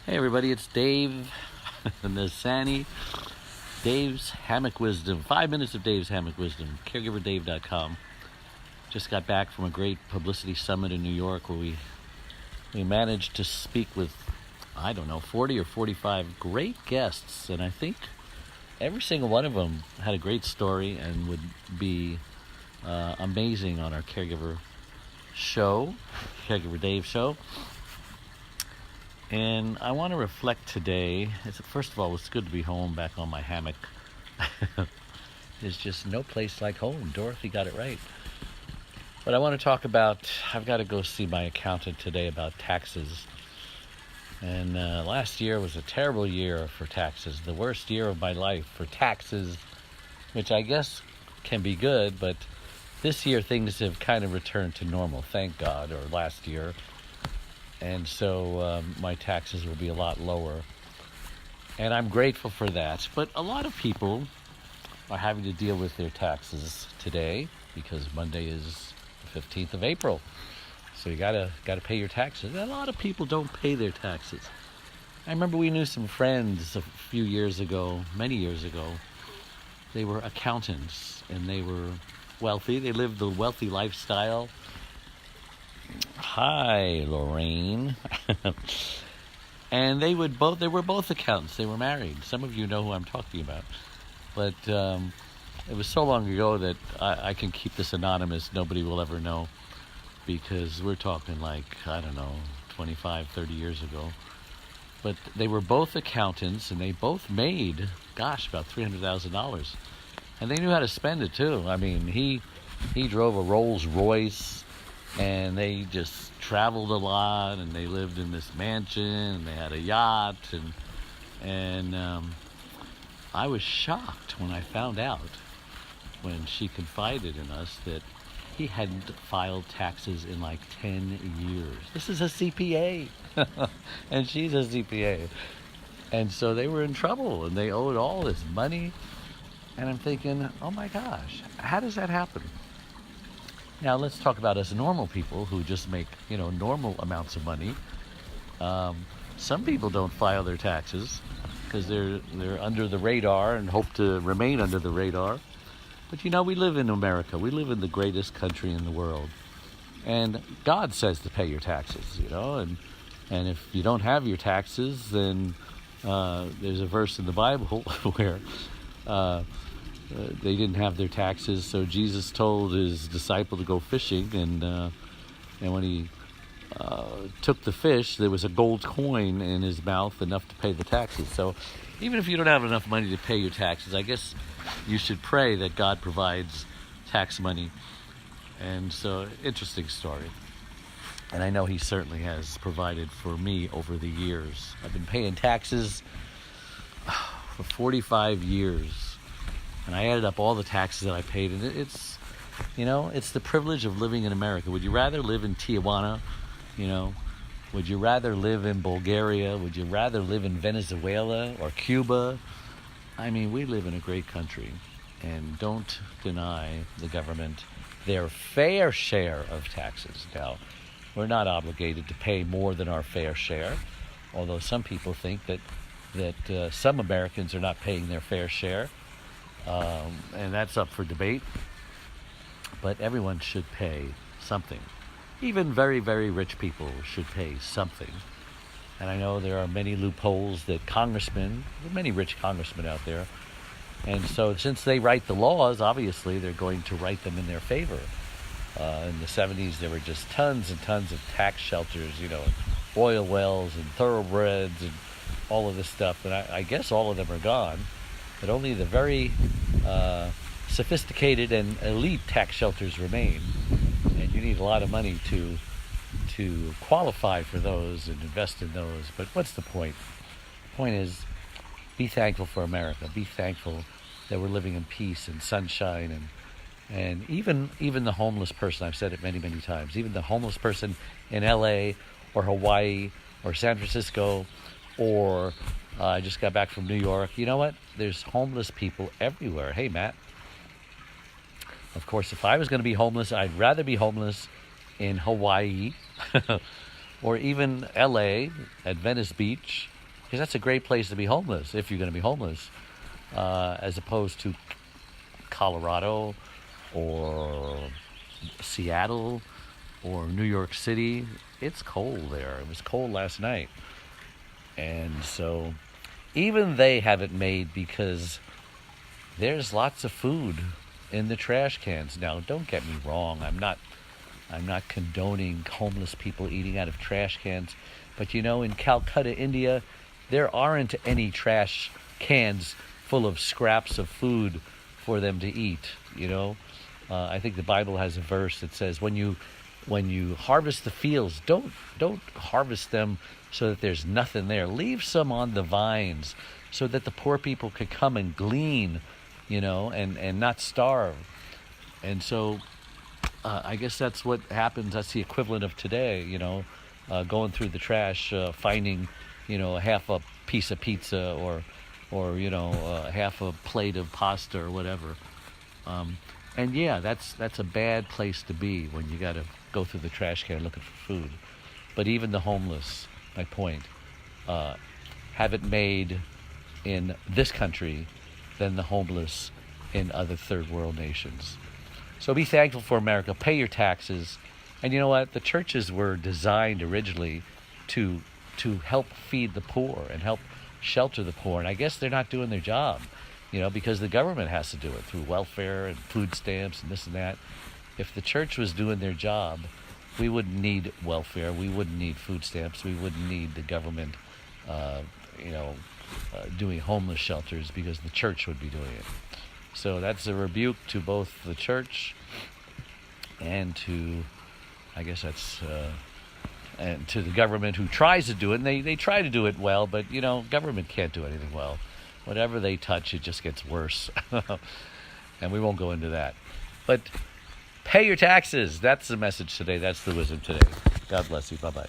Hey everybody, it's Dave Nasani. Dave's Hammock Wisdom. 5 minutes of Dave's Hammock Wisdom. CaregiverDave.com. Just got back from a great publicity summit in New York where we managed to speak with, 40 or 45 great guests. And I think every single one of them had a great story and would be amazing on our Caregiver show, Caregiver Dave show. And I want to reflect today. First of all, it's good to be home, back on my hammock. There's just no place like home. Dorothy got it right. But I want to talk about, I've got to go see my accountant today about taxes. And last year was a terrible year for taxes. The worst year of my life for taxes, which I guess can be good. But this year things have kind of returned to normal, thank God, or last year. And so my taxes will be a lot lower. And I'm grateful for that. But a lot of people are having to deal with their taxes today because Monday is the 15th of April. So you gotta pay your taxes. And a lot of people don't pay their taxes. I remember we knew some friends a few years ago, many years ago. They were accountants and they were wealthy. They lived the wealthy lifestyle. Hi, Lorraine. And they were both accountants. They were married. Some of you know who I'm talking about. But it was so long ago that I can keep this anonymous. Nobody will ever know because we're talking 25, 30 years ago. But they were both accountants and they both made, about $300,000. And they knew how to spend it too. I mean, he drove a Rolls Royce. And they just traveled a lot, and they lived in this mansion, and they had a yacht, and I was shocked when I found out, when she confided in us, that he hadn't filed taxes in 10 years. This is a CPA, and she's a CPA. And so they were in trouble, and they owed all this money, and I'm thinking, oh my gosh, how does that happen? Now let's talk about us normal people who just make, normal amounts of money. Some people don't file their taxes because they're under the radar and hope to remain under the radar. But we live in America. We live in the greatest country in the world. And God says to pay your taxes, and if you don't have your taxes, then there's a verse in the Bible where they didn't have their taxes, so Jesus told his disciple to go fishing, and when he took the fish, there was a gold coin in his mouth, enough to pay the taxes. So even if you don't have enough money to pay your taxes, I guess you should pray that God provides tax money. And so, interesting story. And I know he certainly has provided for me over the years. I've been paying taxes for 45 years. And I added up all the taxes that I paid, and it's the privilege of living in America. Would you rather live in Tijuana? Would you rather live in Bulgaria? Would you rather live in Venezuela or Cuba? I mean, we live in a great country, and don't deny the government their fair share of taxes. Now, we're not obligated to pay more than our fair share, although some people think that some Americans are not paying their fair share. And that's up for debate. But everyone should pay something. Even very, very rich people should pay something. And I know there are many loopholes that there are many rich congressmen out there. And so since they write the laws, obviously they're going to write them in their favor. In the 70s, there were just tons and tons of tax shelters, oil wells and thoroughbreds and all of this stuff. And I guess all of them are gone. But only the very sophisticated and elite tax shelters remain. And you need a lot of money to qualify for those and invest in those. But what's the point? The point is, be thankful for America. Be thankful that we're living in peace and sunshine. And even the homeless person, I've said it many, many times, even the homeless person in LA or Hawaii or San Francisco or I just got back from New York. You know what? There's homeless people everywhere. Hey, Matt. Of course, if I was going to be homeless, I'd rather be homeless in Hawaii or even LA at Venice Beach because that's a great place to be homeless if you're going to be homeless, as opposed to Colorado or Seattle or New York City. It's cold there. It was cold last night. And so even they have it made because there's lots of food in the trash cans. Now, don't get me wrong. I'm not condoning homeless people eating out of trash cans. But in Calcutta, India, there aren't any trash cans full of scraps of food for them to eat. I think the Bible has a verse that says when you harvest the fields, don't harvest them so that there's nothing there. Leave some on the vines so that the poor people could come and glean, and not starve. And so I guess that's what happens. That's the equivalent of today, going through the trash, finding, half a piece of pizza or half a plate of pasta or whatever. And yeah, that's a bad place to be when you got to go through the trash can looking for food. But even the homeless, my point, have it made in this country than the homeless in other third world nations. So be thankful for America. Pay your taxes. And you know what? The churches were designed originally to help feed the poor and help shelter the poor. And I guess they're not doing their job, because the government has to do it through welfare and food stamps and this and that. If the church was doing their job, we wouldn't need welfare. We wouldn't need food stamps. We wouldn't need the government, doing homeless shelters, because the church would be doing it. So that's a rebuke to both the church and to, I guess that's, and to the government who tries to do it. And they try to do it well, but, government can't do anything well. Whatever they touch, it just gets worse. And we won't go into that. But pay your taxes. That's the message today. That's the wisdom today. God bless you. Bye-bye.